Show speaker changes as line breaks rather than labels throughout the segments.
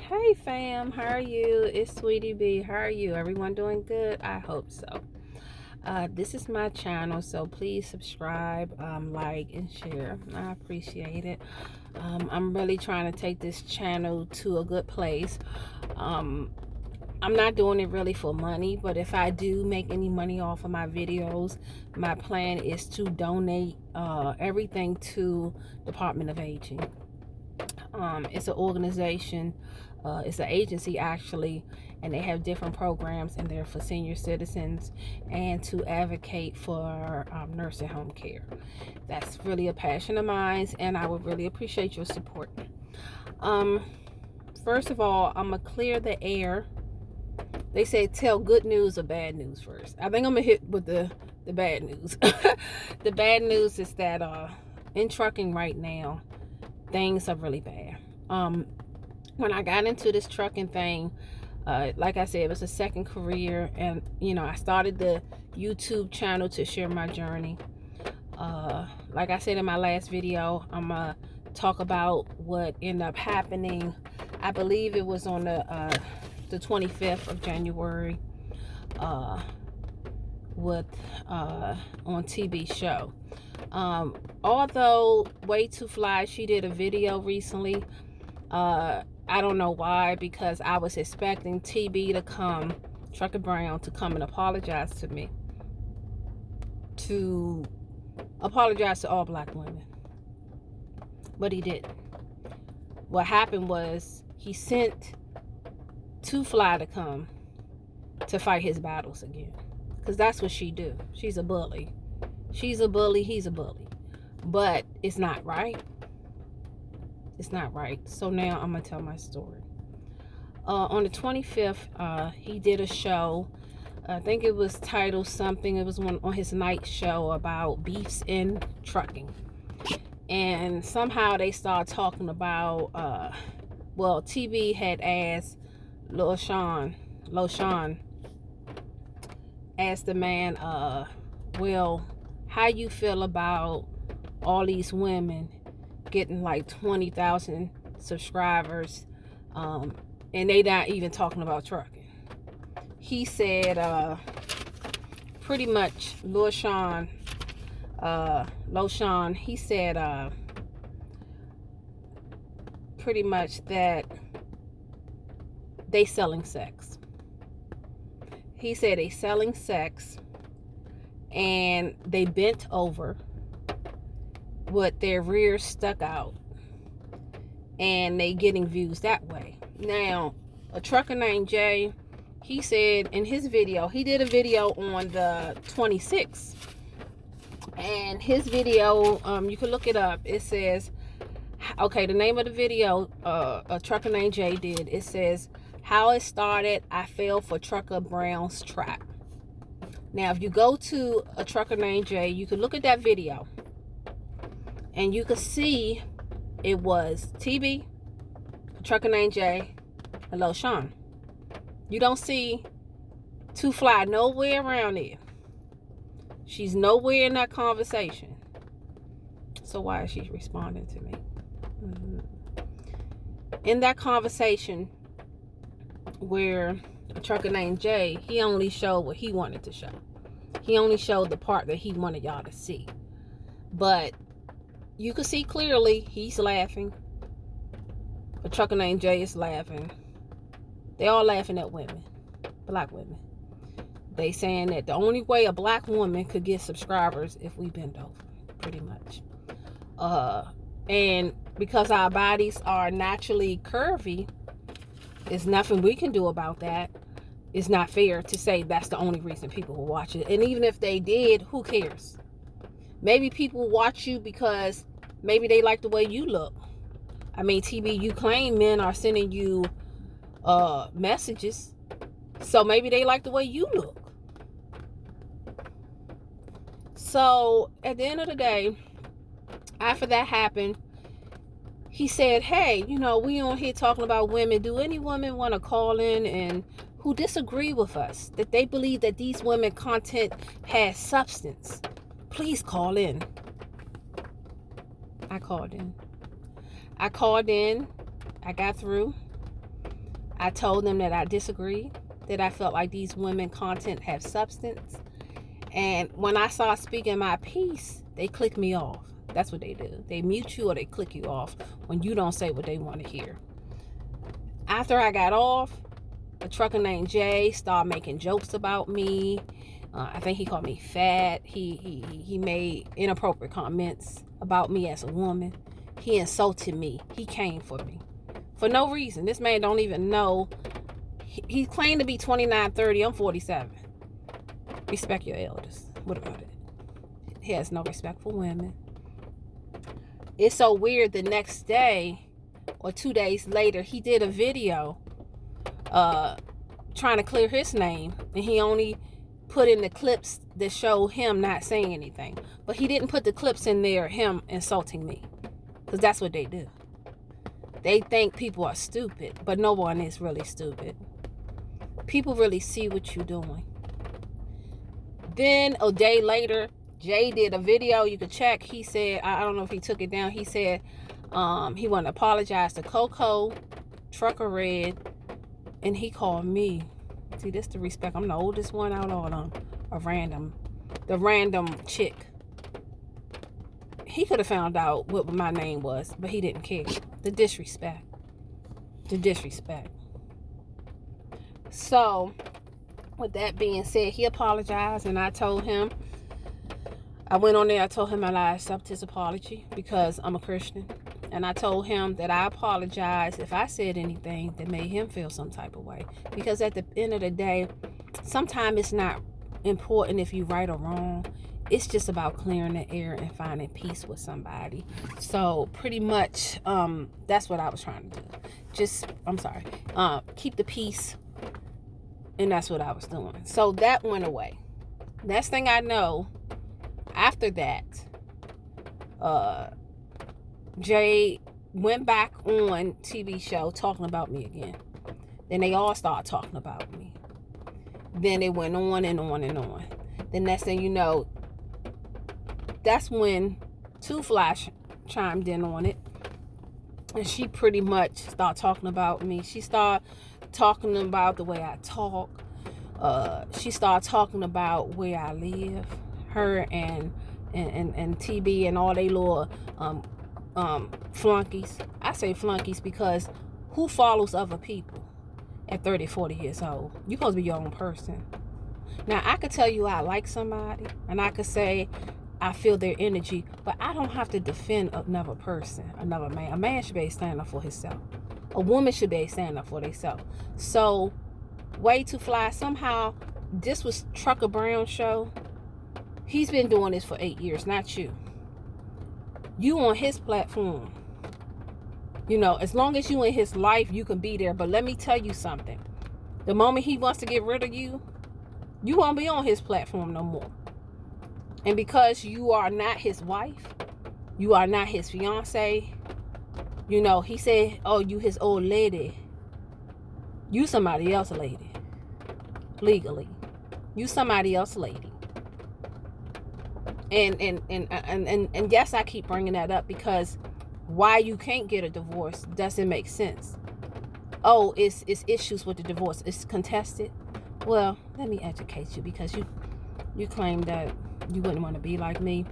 Hey fam, how are you? It's Sweetie B. How are you? Everyone doing good? I hope so. This is my channel, so please subscribe, like, and share. I appreciate it. I'm really trying to take this channel to a good place. I'm not doing it really for money, but if I do make any money off of my videos, my plan is to donate everything to Department of Aging. It's an organization, it's an agency actually, and they have different programs in there for senior citizens and to advocate for nursing home care. That's really a passion of mine, and I would really appreciate your support. First of all, I'm gonna clear the air. They say tell good news or bad news first. I think I'm gonna hit with the bad news. The bad news is that in trucking right now, things are really bad. When I got into this trucking thing, like I said, it was a second career, and I started the YouTube channel to share my journey. Like I said in my last video, I'm gonna talk about what ended up happening. I believe it was on the 25th of January with on TV show. Although Way2fly, she did a video recently. I don't know why, because I was expecting TB to come, Trucker Brown, to come and apologize to me, to apologize to all black women, but he didn't. What happened was he sent 2Fly to come to fight his battles again, because that's what she do. She's a bully. She's a bully, he's a bully, but it's not right. It's not right. So now I'm gonna tell my story. On the 25th, he did a show. I think it was titled something. It was on his night show about beefs in trucking. And somehow they started talking about, well, TB had asked Lil Sean asked the man, well, how you feel about all these women getting like 20,000 subscribers, and they not even talking about trucking. He said pretty much Lil Sean, he said pretty much that they selling sex. He said they selling sex and they bent over with their rears stuck out, and they getting views that way. Now, a trucker named Jay, he said in his video, he did a video on the 26th, and his video, you can look it up. It says, okay, the name of the video, a trucker named Jay did, it says, how it started, I fell for Trucker Brown's trap. Now, if you go to a trucker named Jay, you can look at that video, and you can see it was TB, a trucker named Jay, and Lil Sean. You don't see 2Fly nowhere around there. She's nowhere in that conversation. So why is she responding to me? In that conversation where a trucker named Jay, he only showed what he wanted to show. He only showed the part that he wanted y'all to see. But you can see clearly he's laughing. A trucker named Jay is laughing. They all laughing at women, black women. They saying that the only way a black woman could get subscribers if we bend over, pretty much. And because our bodies are naturally curvy, there's nothing we can do about that. It's not fair to say that's the only reason people will watch it. And even if they did, who cares? Maybe people watch you because maybe they like the way you look. I mean, TB, you claim men are sending you messages, so maybe they like the way you look. So at the end of the day, after that happened, he said, hey, we on here talking about women. Do any women want to call in and who disagree with us, that they believe that these women content has substance? Please call in. I called in. I got through. I told them that I disagree, that I felt like these women content have substance. And when I start speaking my piece, they click me off. That's what they do. They mute you or they click you off when you don't say what they want to hear. After I got off, a trucker named Jay started making jokes about me. I think he called me fat. He made inappropriate comments about me as a woman. He insulted me. He came for me for no reason. This man don't even know. He claimed to be 29, 30. I'm 47. Respect your elders. What about it? He has no respect for women. It's so weird. The next day or 2 days later, he did a video trying to clear his name, and he only put in the clips that show him not saying anything, but he didn't put the clips in there him insulting me, because that's what they do. They think people are stupid, but no one is really stupid. People really see what you're doing. Then a day later, Jay did a video you could check. He said, I don't know if he took it down, he said he wanted to apologize to Coco, Trucker Red, and he called me. See, this the respect. I'm the oldest one out of them. The random chick. He could have found out what my name was, but he didn't care. The disrespect. So, with that being said, he apologized, and I told him, I went on there, I told him I accept his apology because I'm a Christian. And I told him that I apologize if I said anything that made him feel some type of way. Because at the end of the day, sometimes it's not important if you're right or wrong. It's just about clearing the air and finding peace with somebody. So pretty much, that's what I was trying to do. Keep the peace. And that's what I was doing. So that went away. Next thing I know, after that, Jay went back on TV show talking about me again. Then they all started talking about me. Then it went on and on and on. The next thing you know, that's when to.Fly chimed in on it. And she pretty much started talking about me. She started talking about the way I talk. She started talking about where I live. Her and TB and all they little flunkies. I say flunkies because who follows other people at 30, 40 years old? You're supposed to be your own person. Now, I could tell you I like somebody, and I could say I feel their energy, but I don't have to defend another person, another man. A man should be standing up for himself. A woman should be standing up for themselves. So, Way2fly, somehow, this was Trucker Brown show. He's been doing this for 8 years, not you. You on his platform. You know, as long as you in his life, you can be there. But let me tell you something. The moment he wants to get rid of you, you won't be on his platform no more. And because you are not his wife, you are not his fiance, you know, he said, oh, you his old lady. You somebody else lady. Legally. You somebody else lady. And yes, I keep bringing that up because why you can't get a divorce doesn't make sense. Oh, it's issues with the divorce. It's contested. Well, let me educate you because you claim that you wouldn't want to be like me,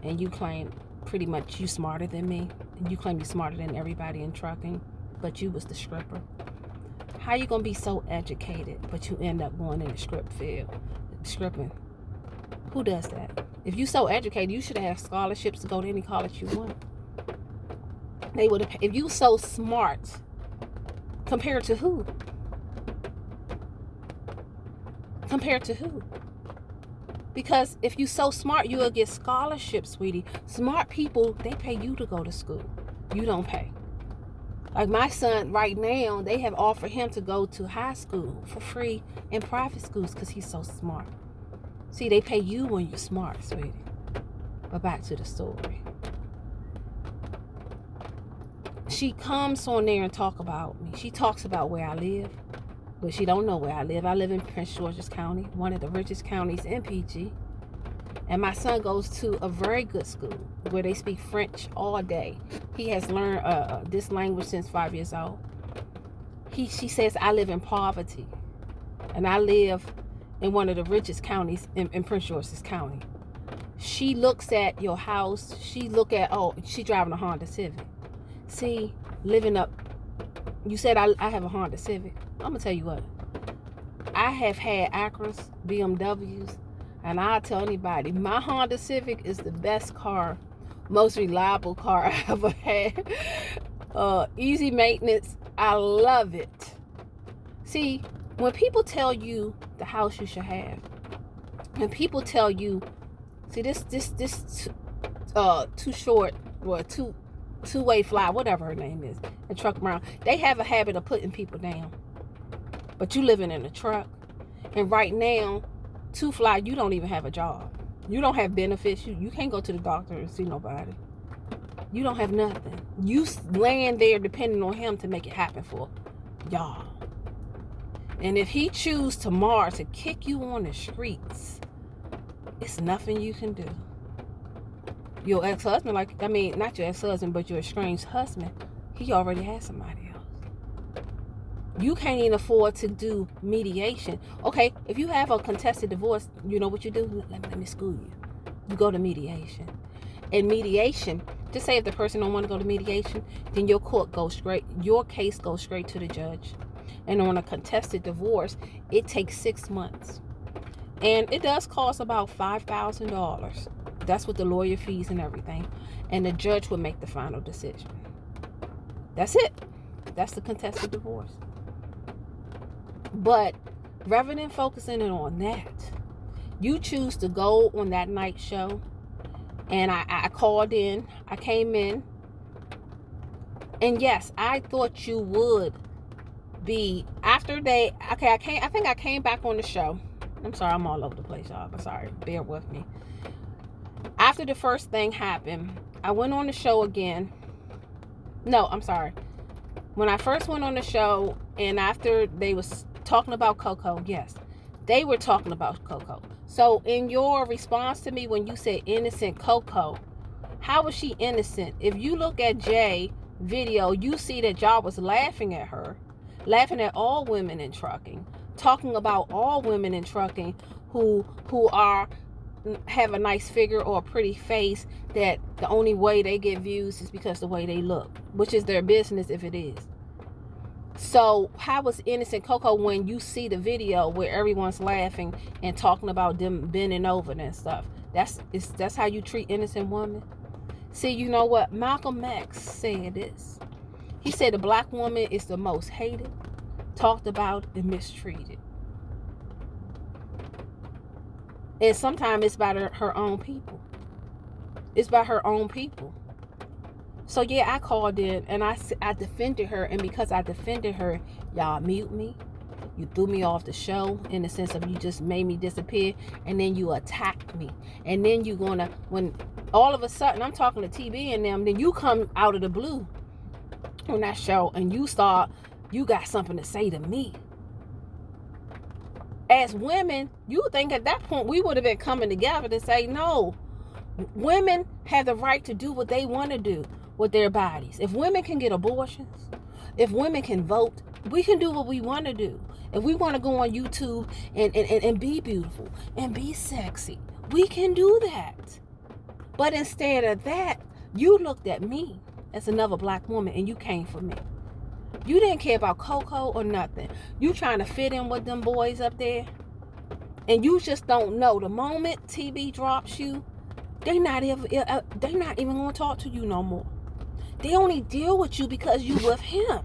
and you claim pretty much you smarter than me, and you claim you're smarter than everybody in trucking, but you was the stripper. How you gonna be so educated, but you end up going in the strip field, stripping? Who does that? If you so educated, you should have scholarships to go to any college you want. They would have. If you so smart, compared to who? Compared to who? Because if you so smart, you will get scholarships, sweetie. Smart people, they pay you to go to school. You don't pay. Like my son right now, they have offered him to go to high school for free in private schools because he's so smart. See, they pay you when you're smart, sweetie. But back to the story. She comes on there and talk about me. She talks about where I live, but she don't know where I live. I live in Prince George's County, one of the richest counties in PG. And my son goes to a very good school where they speak French all day. He has learned this language since 5 years old. She says, I live in poverty. And I live in one of the richest counties in Prince George's County. She looks at your house. She look at, oh, she driving a Honda Civic. See, living up. You said I have a Honda Civic. I'm going to tell you what. I have had Acras, BMWs, and I'll tell anybody, my Honda Civic is the best car, most reliable car I ever had. Easy maintenance. I love it. See, when people tell you the house you should have, when people tell you, see this too short or two-way fly, whatever her name is, and truck around, they have a habit of putting people down. But you living in a truck, and right now, to fly, you don't even have a job. You don't have benefits. You can't go to the doctor and see nobody. You don't have nothing. You laying there depending on him to make it happen for y'all. And if he choose tomorrow to kick you on the streets, it's nothing you can do. Your ex-husband, not your ex-husband, but your estranged husband, he already has somebody else. You can't even afford to do mediation. Okay, if you have a contested divorce, you know what you do? Let me school you. You go to mediation. In mediation, just say if the person don't want to go to mediation, then your case goes straight to the judge. And on a contested divorce, it takes 6 months. And it does cost about $5,000. That's with the lawyer fees and everything. And the judge will make the final decision. That's it. That's the contested divorce. But rather than focusing on that, you choose to go on that night show. And I called in. I came in. And yes, I thought you would be after they. Okay, I think I came back on the show. I'm sorry, I'm all over the place, y'all. But sorry, bear with me. After the first thing happened, I went on the show again. No, I'm sorry. When I first went on the show, and after they was talking about Coco, yes, they were talking about Coco. So in your response to me when you said innocent Coco, how was she innocent? If you look at Jay video, you see that y'all was laughing at her, laughing at all women in trucking, talking about all women in trucking who have a nice figure or a pretty face, that the only way they get views is because the way they look, which is their business if it is. So how was innocent Coco when you see the video where everyone's laughing and talking about them bending over and stuff? That's how you treat innocent women? See, you know what? Malcolm X said this. He said the black woman is the most hated, talked about, and mistreated. And sometimes it's by her own people. It's by her own people. So yeah, I called in and I defended her. And because I defended her, y'all mute me. You threw me off the show in the sense of you just made me disappear. And then you attacked me. And then you when all of a sudden I'm talking to TB and them, then you come out of the blue on that show and you got something to say to me. As women, you think at that point we would have been coming together to say, no, women have the right to do what they want to do with their bodies. If women can get abortions, if women can vote, we can do what we want to do. If we want to go on YouTube and be beautiful and be sexy, we can do that. But instead of that, you looked at me as another black woman and you came for me. You didn't care about Coco or nothing. You trying to fit in with them boys up there. And you just don't know. The moment TB drops you, they not even going to talk to you no more. They only deal with you because you with him.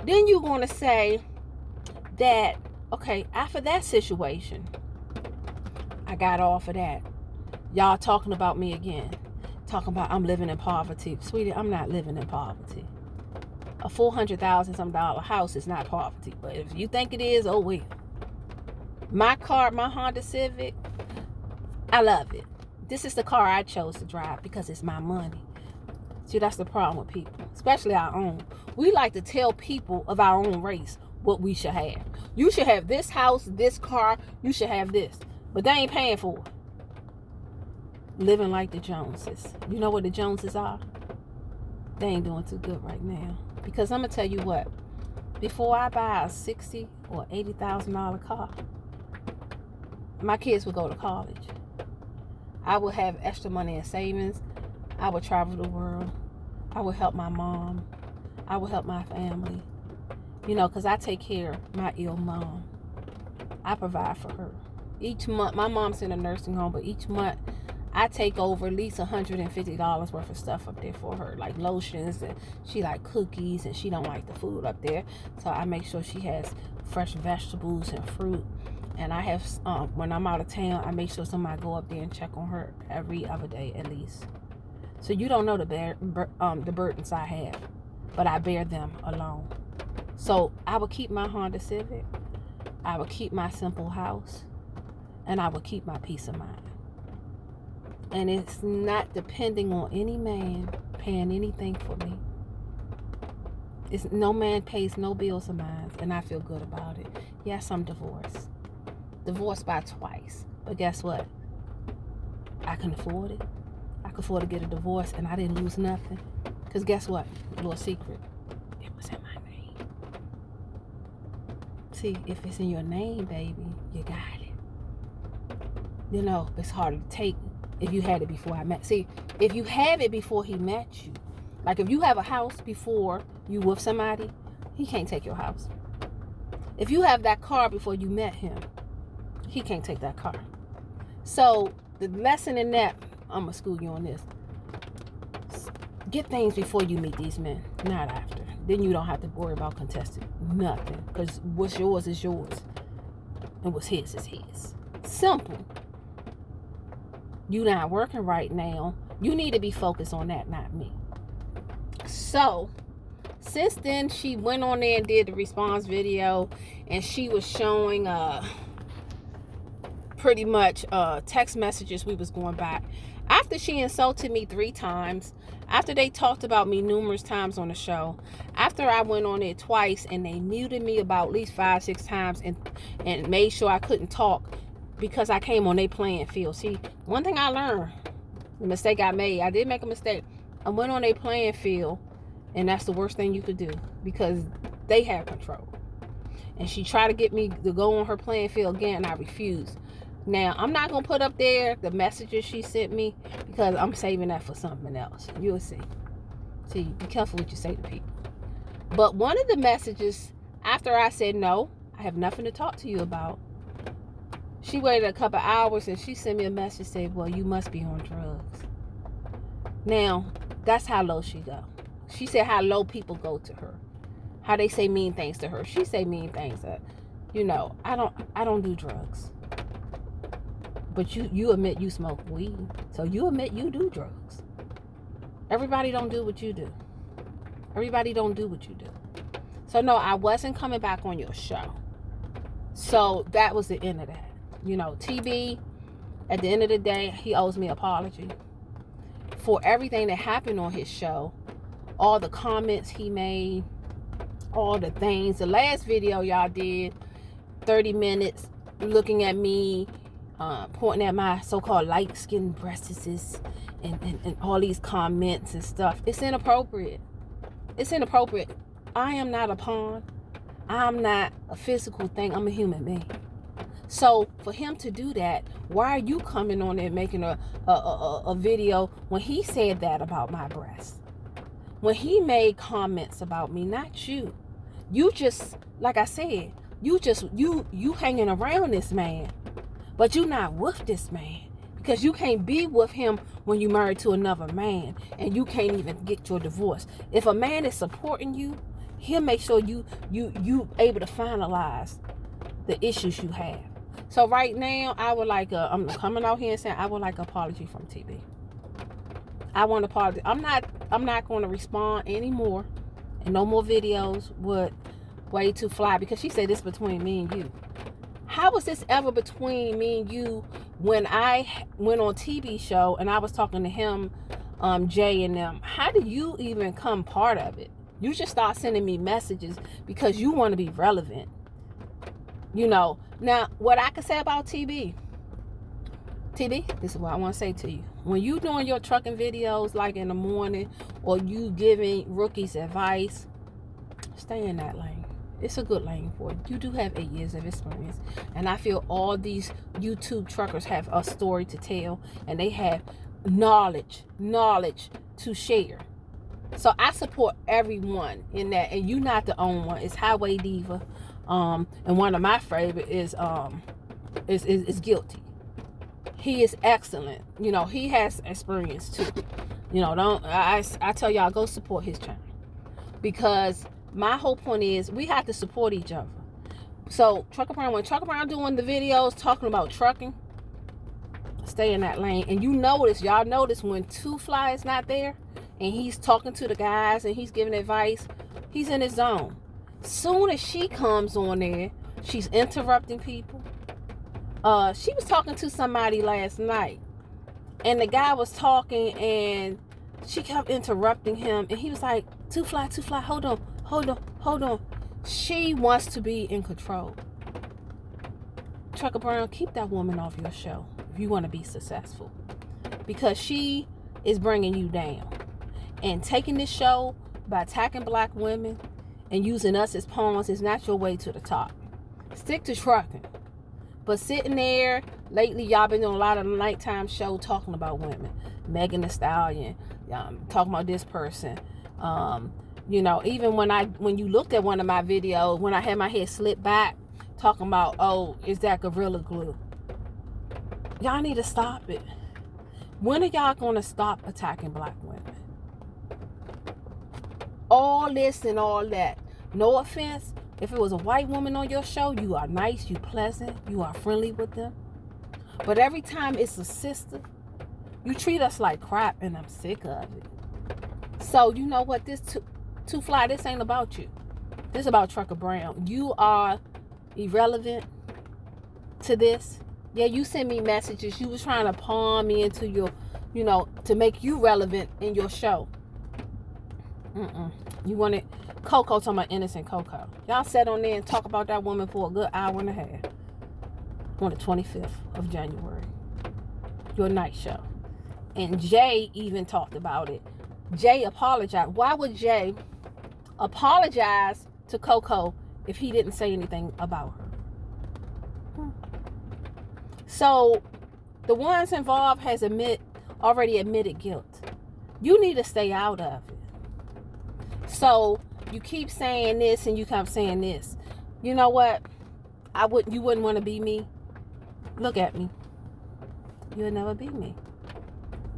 Then you're going to say that, okay, after that situation, I got off of that. Y'all talking about me again. Talking about I'm living in poverty. Sweetie, I'm not living in poverty. A $400,000 some dollar house is not poverty. But if you think it is, oh well. My car, my Honda Civic, I love it. This is the car I chose to drive because it's my money. See, that's the problem with people, especially our own. We like to tell people of our own race what we should have. You should have this house, this car, you should have this. But they ain't paying for it. Living like the Joneses. You know what the Joneses are? They ain't doing too good right now. Because I'm going to tell you what. before I buy a $60,000 or $80,000 car, my kids would go to college. I would have extra money in savings. I would travel the world. I would help my mom. I would help my family. You know, because I take care of my ill mom. I provide for her. Each month, my mom's in a nursing home, but each month I take over at least $150 worth of stuff up there for her, like lotions, and she like cookies, and she don't like the food up there, so I make sure she has fresh vegetables and fruit. And I have, when I'm out of town, I make sure somebody go up there and check on her every other day at least. So you don't know the burdens I have, but I bear them alone. So I will keep my Honda Civic, I will keep my simple house, and I will keep my peace of mind. And it's not depending on any man paying anything for me. It's no man pays no bills of mine, and I feel good about it. Yes, I'm divorced. Divorced by twice. But guess what? I can afford it. I could afford to get a divorce, and I didn't lose nothing. Because guess what? A little secret. It was in my name. See, if it's in your name, baby, you got it. You know, it's harder to take if you had it before I met. See, if you have it before he met you, like if you have a house before you with somebody, he can't take your house. If you have that car before you met him, he can't take that car. So the lesson in that, I'm gonna school you on this. Get things before you meet these men, not after. Then you don't have to worry about contesting nothing, because what's yours is yours, and what's his is his. Simple. You not working right now. You need to be focused on that, not me. So since then, she went on there and did the response video, and she was showing pretty much text messages we was going back. After she insulted me 3 times, after they talked about me numerous times on the show, after I went on it twice and they muted me about at least 5-6 times and made sure I couldn't talk because I came on their playing field. See, one thing I learned, the mistake I made, I did make a mistake. I went on their playing field, and that's the worst thing you could do because they have control. And she tried to get me to go on her playing field again, and I refused. Now, I'm not going to put up there the messages she sent me because I'm saving that for something else. You'll see. See, be careful what you say to people. But one of the messages, after I said, no, I have nothing to talk to you about, she waited a couple hours and she sent me a message saying, well, you must be on drugs. Now, that's how low she go. She said how low people go to her. How they say mean things to her. She say mean things that, you know, I don't do drugs. But you admit you smoke weed. So you admit you do drugs. Everybody don't do what you do. Everybody don't do what you do. So no, I wasn't coming back on your show. So that was the end of that. You know, TB, at the end of the day, he owes me an apology for everything that happened on his show. All the comments he made, all the things. The last video y'all did, 30 minutes, looking at me, pointing at my so-called light-skinned breasts and all these comments and stuff. It's inappropriate. It's inappropriate. I am not a pawn. I'm not a physical thing. I'm a human being. So for him to do that, why are you coming on there making a video when he said that about my breasts? When he made comments about me, not you. You just, like I said, you hanging around this man. But you're not with this man because you can't be with him when you're married to another man and you can't even get your divorce. If a man is supporting you, he'll make sure you able to finalize the issues you have. So right now, I would like I'm coming out here and saying I would like an apology from TB. I want an apology. I'm not going to respond anymore and no more videos with Way2fly because she said this between me and you. How was this ever between me and you when I went on TV show and I was talking to him, Jay and them? How did you even come part of it? You just start sending me messages because you want to be relevant. You know, now what I can say about TB, this is what I want to say to you. When you doing your trucking videos like in the morning or you giving rookies advice, stay in that lane. It's a good lane for you. You do have 8 years of experience. And I feel all these YouTube truckers have a story to tell. And they have knowledge to share. So I support everyone in that. And you're not the only one. It's Highway Diva. And one of my favorite is Guilty. He is excellent. You know, he has experience too. You know, I tell y'all, go support his channel. Because my whole point is we have to support each other. So when Trucker Brown doing the videos talking about trucking, stay in that lane. And y'all notice when to.Fly is not there and he's talking to the guys and he's giving advice, he's in his zone. Soon as she comes on there, she's interrupting people. She was talking to somebody last night and the guy was talking and she kept interrupting him and he was like, to.Fly, hold on. She wants to be in control. Trucker Brown, keep that woman off your show if you want to be successful. Because she is bringing you down. And taking this show by attacking black women and using us as pawns is not your way to the top. Stick to trucking. But sitting there, lately y'all been doing a lot of nighttime show talking about women. Megan Thee Stallion, talking about this person. You know, even when you looked at one of my videos, when I had my head slipped back, talking about, oh, is that Gorilla Glue? Y'all need to stop it. When are y'all going to stop attacking black women? All this and all that. No offense. If it was a white woman on your show, you are nice, you pleasant, you are friendly with them. But every time it's a sister, you treat us like crap, and I'm sick of it. So, you know what? This to.Fly, this ain't about you. This is about Trucker Brown. You are irrelevant to this. Yeah, you send me messages. You was trying to pawn me into your, you know, to make you relevant in your show. You wanted Coco, talking about innocent Coco. Y'all sat on there and talk about that woman for a good hour and a half on the 25th of January. Your night show. And Jay even talked about it. Jay apologized. Why would Jay apologize to Coco if he didn't say anything about her? So the ones involved has already admitted guilt. You need to stay out of it. So you keep saying this and you keep saying this. You know what? You wouldn't want to be me. Look at me. You would never be me.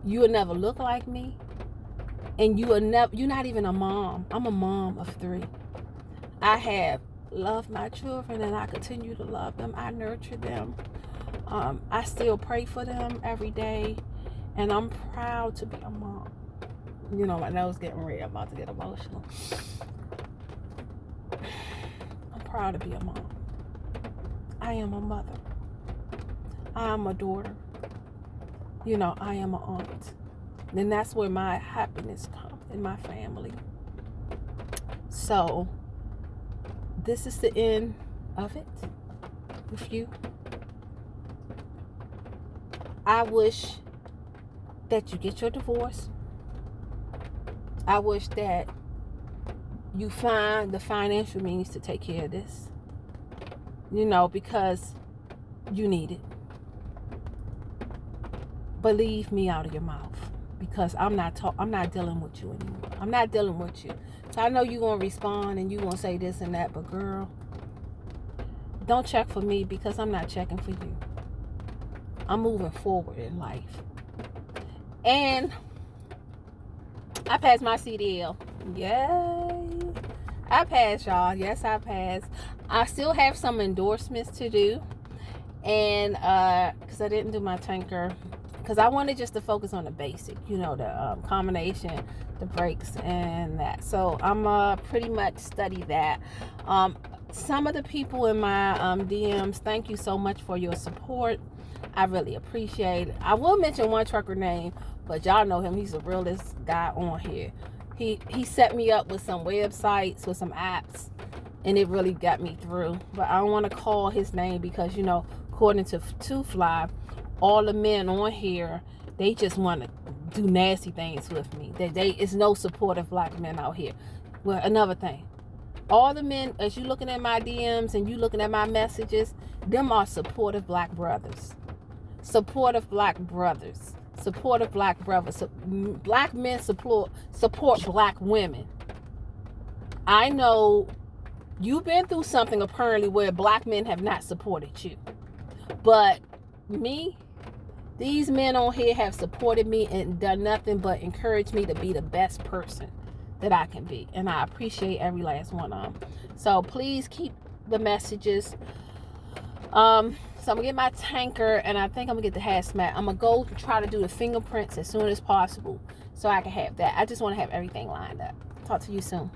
You would never look like me. And you're not even a mom. I'm a mom of 3. I have loved my children and I continue to love them. I nurture them. I still pray for them every day. And I'm proud to be a mom. You know, my nose getting red. I'm about to get emotional. I'm proud to be a mom. I am a mother. I am a daughter. You know, I am an aunt. And that's where my happiness comes, in my family. So, this is the end of it with you. I wish that you get your divorce. I wish that you find the financial means to take care of this. You know, because you need it. But leave me out of your mouth. Because I'm not dealing with you anymore. I'm not dealing with you. So I know you're going to respond and you're going to say this and that. But girl, don't check for me because I'm not checking for you. I'm moving forward in life. And I passed my CDL. Yay. I passed, y'all. Yes, I passed. I still have some endorsements to do. And because I didn't do my tanker. Because I wanted just to focus on the basic, you know, the combination, the brakes, and that. So I'm pretty much study that. Some of the people in my DMs, thank you so much for your support. I really appreciate it. I will mention one trucker name, but y'all know him. He's the realest guy on here. He set me up with some websites, with some apps, and it really got me through. But I don't want to call his name because, you know, according to to.Fly, all the men on here, they just want to do nasty things with me. It's no supportive black men out here. Well, another thing, All the men, as you looking at my DMs and you looking at my messages, them are supportive black brothers. Supportive black brothers. Supportive black brothers. Black men support black women. I know you've been through something apparently where black men have not supported you. But me, these men on here have supported me and done nothing but encourage me to be the best person that I can be. And I appreciate every last one of them. So please keep the messages. So I'm gonna get my tanker, and I think I'm gonna get the hazmat. I'm gonna go try to do the fingerprints as soon as possible so I can have that. I just want to have everything lined up. Talk to you soon.